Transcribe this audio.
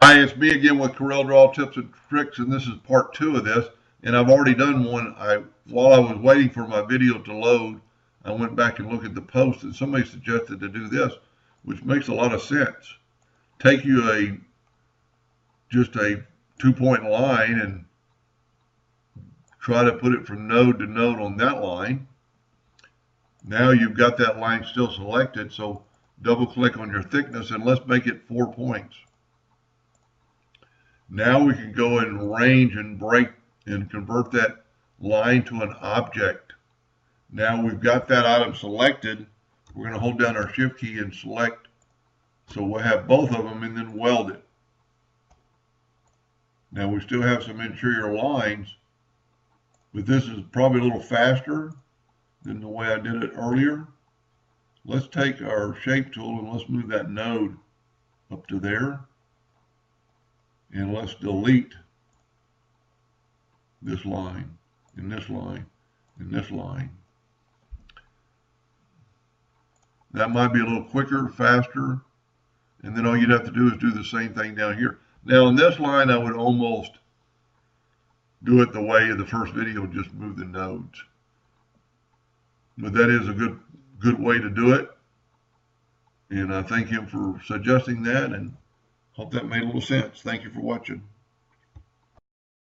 Hi, it's me again with Corel Draw Tips and Tricks, and this is part 2 of this. And I've already done one. While I was waiting for my video to load, I went back and looked at the post, and somebody suggested to do this, which makes a lot of sense. Take you just a 2-point line and try to put it from node to node on that line. Now you've got that line still selected, so double click on your thickness and let's make it 4 points. Now we can go and range and break and convert that line to an object. Now we've got that item selected. We're going to hold down our shift key and select. So we'll have both of them and then weld it. Now we still have some interior lines, but this is probably a little faster than the way I did it earlier. Let's take our shape tool and let's move that node up to there. And let's delete this line, and this line, and this line. That might be a little quicker, faster, and then all you'd have to do is do the same thing down here. Now on this line, I would almost do it the way of the first video, just move the nodes. But that is a good way to do it. And I thank him for suggesting that, and hope that made a little sense. Thank you for watching.